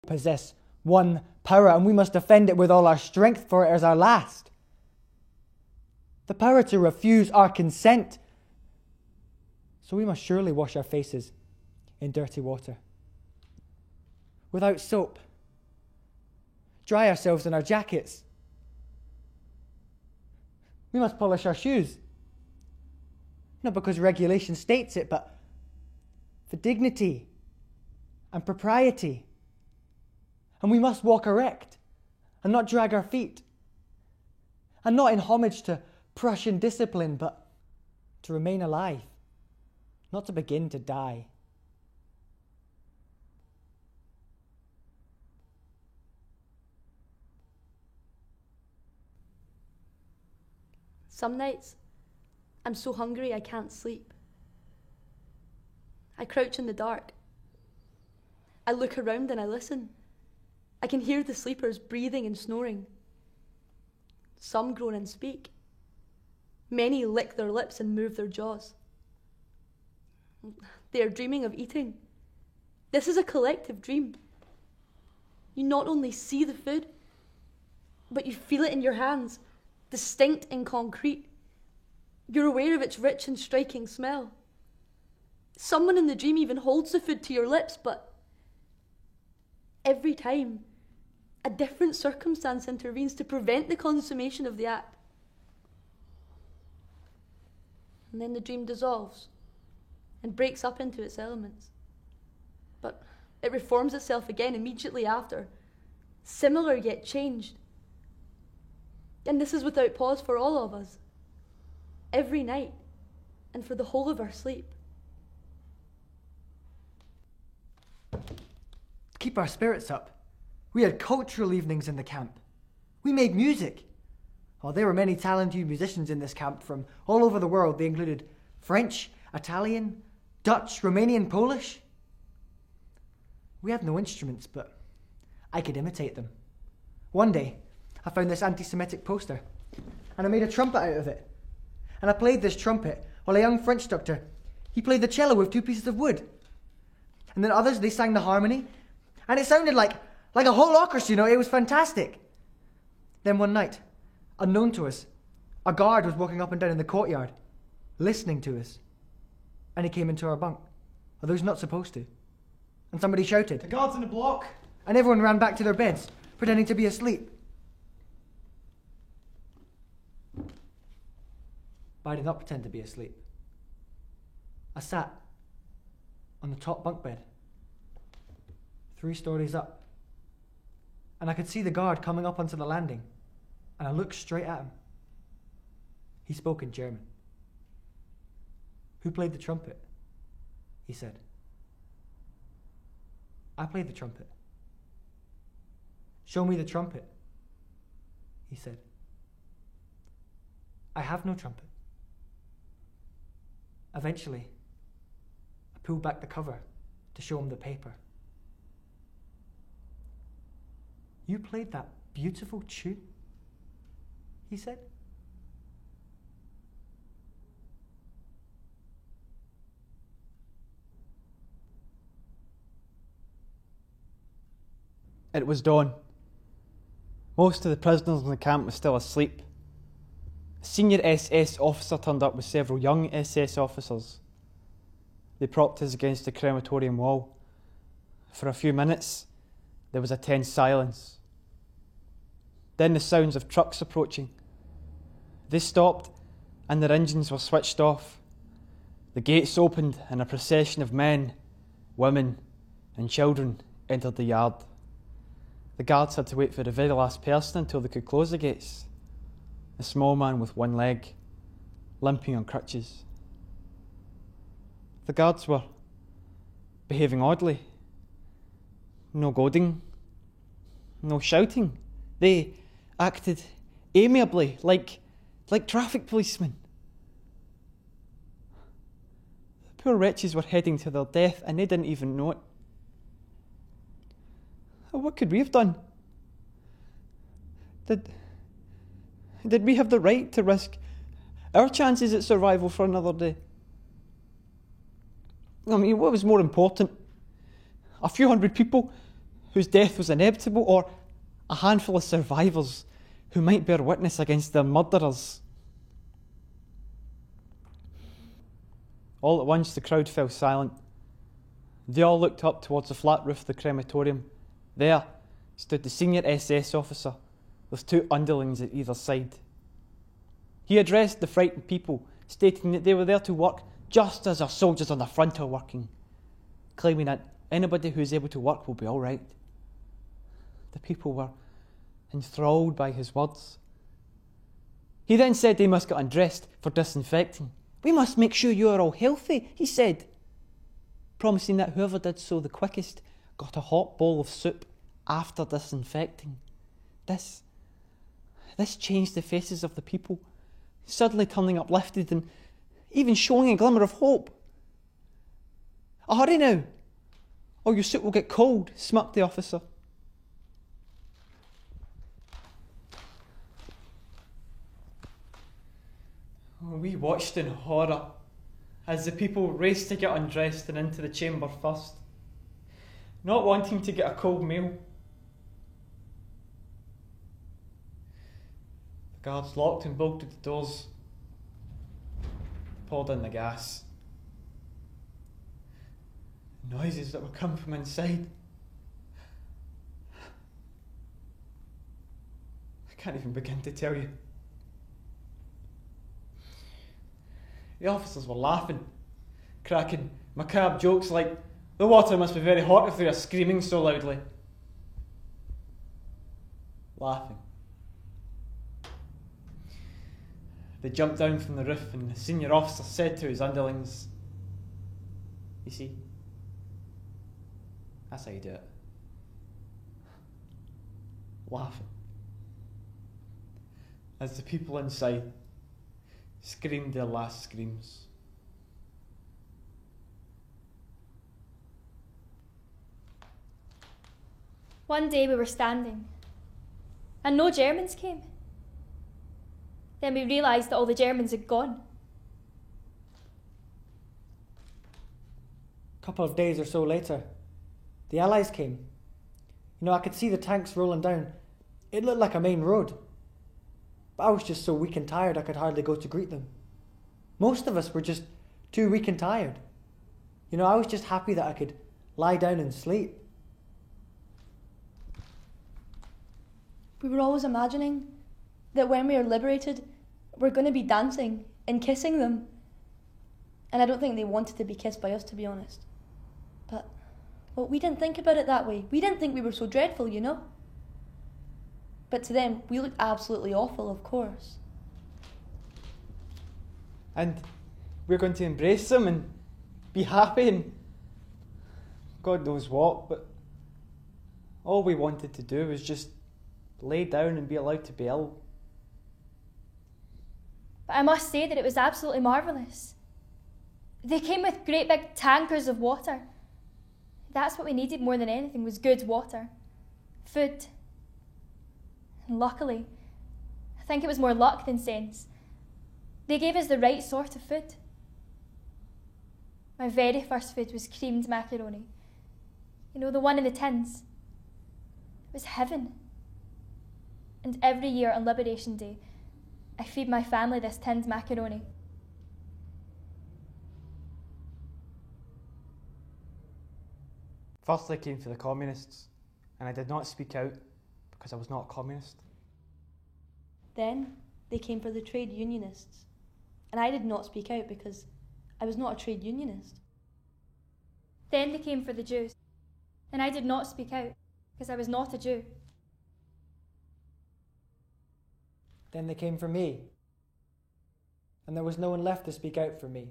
possess one power, and we must defend it with all our strength, for it is our last. The power to refuse our consent. So we must surely wash our faces in dirty water, without soap, dry ourselves in our jackets. We must polish our shoes, not because regulation states it, but for dignity and propriety. And we must walk erect and not drag our feet, and not in homage to Prussian discipline, but to remain alive, not to begin to die. Some nights, I'm so hungry I can't sleep. I crouch in the dark. I look around and I listen. I can hear the sleepers breathing and snoring. Some groan and speak. Many lick their lips and move their jaws. They are dreaming of eating. This is a collective dream. You not only see the food, but you feel it in your hands, distinct and concrete. You're aware of its rich and striking smell. Someone in the dream even holds the food to your lips, but every time, a different circumstance intervenes to prevent the consummation of the act. And then the dream dissolves and breaks up into its elements. But it reforms itself again immediately after, similar yet changed. And this is without pause for all of us, every night, and for the whole of our sleep. Keep our spirits up. We had cultural evenings in the camp. We made music. Oh, there were many talented musicians in this camp from all over the world. They included French, Italian, Dutch, Romanian, Polish. We had no instruments, but I could imitate them. One day, I found this anti-Semitic poster, and I made a trumpet out of it. And I played this trumpet while a young French doctor, he played the cello with 2 pieces of wood. And then others, they sang the harmony, and it sounded like a whole orchestra, you know, it was fantastic. Then one night, unknown to us, a guard was walking up and down in the courtyard, listening to us. And he came into our bunk, although he's not supposed to. And somebody shouted, "The guard's in the block!" And everyone ran back to their beds, pretending to be asleep. But I did not pretend to be asleep. I sat on the top bunk bed, 3 stories up, and I could see the guard coming up onto the landing, and I looked straight at him. He spoke in German. "Who played the trumpet?" he said. "I played the trumpet." "Show me the trumpet," he said. "I have no trumpet." Eventually, I pulled back the cover to show him the paper. "You played that beautiful tune?" he said. It was dawn. Most of the prisoners in the camp were still asleep. A senior SS officer turned up with several young SS officers. They propped us against the crematorium wall. For a few minutes, there was a tense silence. Then the sounds of trucks approaching. They stopped and their engines were switched off. The gates opened and a procession of men, women and children entered the yard. The guards had to wait for the very last person until they could close the gates. A small man with one leg, limping on crutches. The guards were behaving oddly. No goading, no shouting. They acted amiably, like traffic policemen. The poor wretches were heading to their death and they didn't even know it. What could we have done? Did we have the right to risk our chances at survival for another day? I mean, what was more important? A few hundred people whose death was inevitable, or a handful of survivors who might bear witness against their murderers? All at once the crowd fell silent. They all looked up towards the flat roof of the crematorium. There stood the senior SS officer with two underlings at either side. He addressed the frightened people, stating that they were there to work just as our soldiers on the front are working, claiming that anybody who is able to work will be all right. The people were enthralled by his words. He then said they must get undressed for disinfecting. "We must make sure you are all healthy," he said, promising that whoever did so the quickest got a hot bowl of soup after disinfecting. This changed the faces of the people, suddenly turning uplifted and even showing a glimmer of hope. "Hurry now, or your soup will get cold," smirked the officer. We watched in horror as the people raced to get undressed and into the chamber first, not wanting to get a cold meal. The guards locked and bolted the doors, poured in the gas. Noises that were coming from inside. I can't even begin to tell you. The officers were laughing, cracking macabre jokes like, "The water must be very hot if they are screaming so loudly." Laughing. They jumped down from the roof and the senior officer said to his underlings, "You see, that's how you do it." Laughing. As the people inside screamed their last screams. One day we were standing, and no Germans came. Then we realised that all the Germans had gone. A couple of days or so later, the Allies came. I could see the tanks rolling down. It looked like a main road. But I was just so weak and tired I could hardly go to greet them. Most of us were just too weak and tired. I was just happy that I could lie down and sleep. We were always imagining that when we are liberated, we're going to be dancing and kissing them. And I don't think they wanted to be kissed by us, to be honest. But, we didn't think about it that way. We didn't think we were so dreadful, But to them, we looked absolutely awful, of course. And we're going to embrace them and be happy and God knows what, but all we wanted to do was just lay down and be allowed to be ill. But I must say that it was absolutely marvellous. They came with great big tankers of water. That's what we needed more than anything, was good water. Food. And luckily, I think it was more luck than sense, they gave us the right sort of food. My very first food was creamed macaroni. The one in the tins. It was heaven. And every year on Liberation Day, I feed my family this tinned macaroni. First I came for the communists, and I did not speak out because I was not a communist. Then they came for the trade unionists, and I did not speak out because I was not a trade unionist. Then they came for the Jews, and I did not speak out because I was not a Jew. Then they came for me, and there was no one left to speak out for me.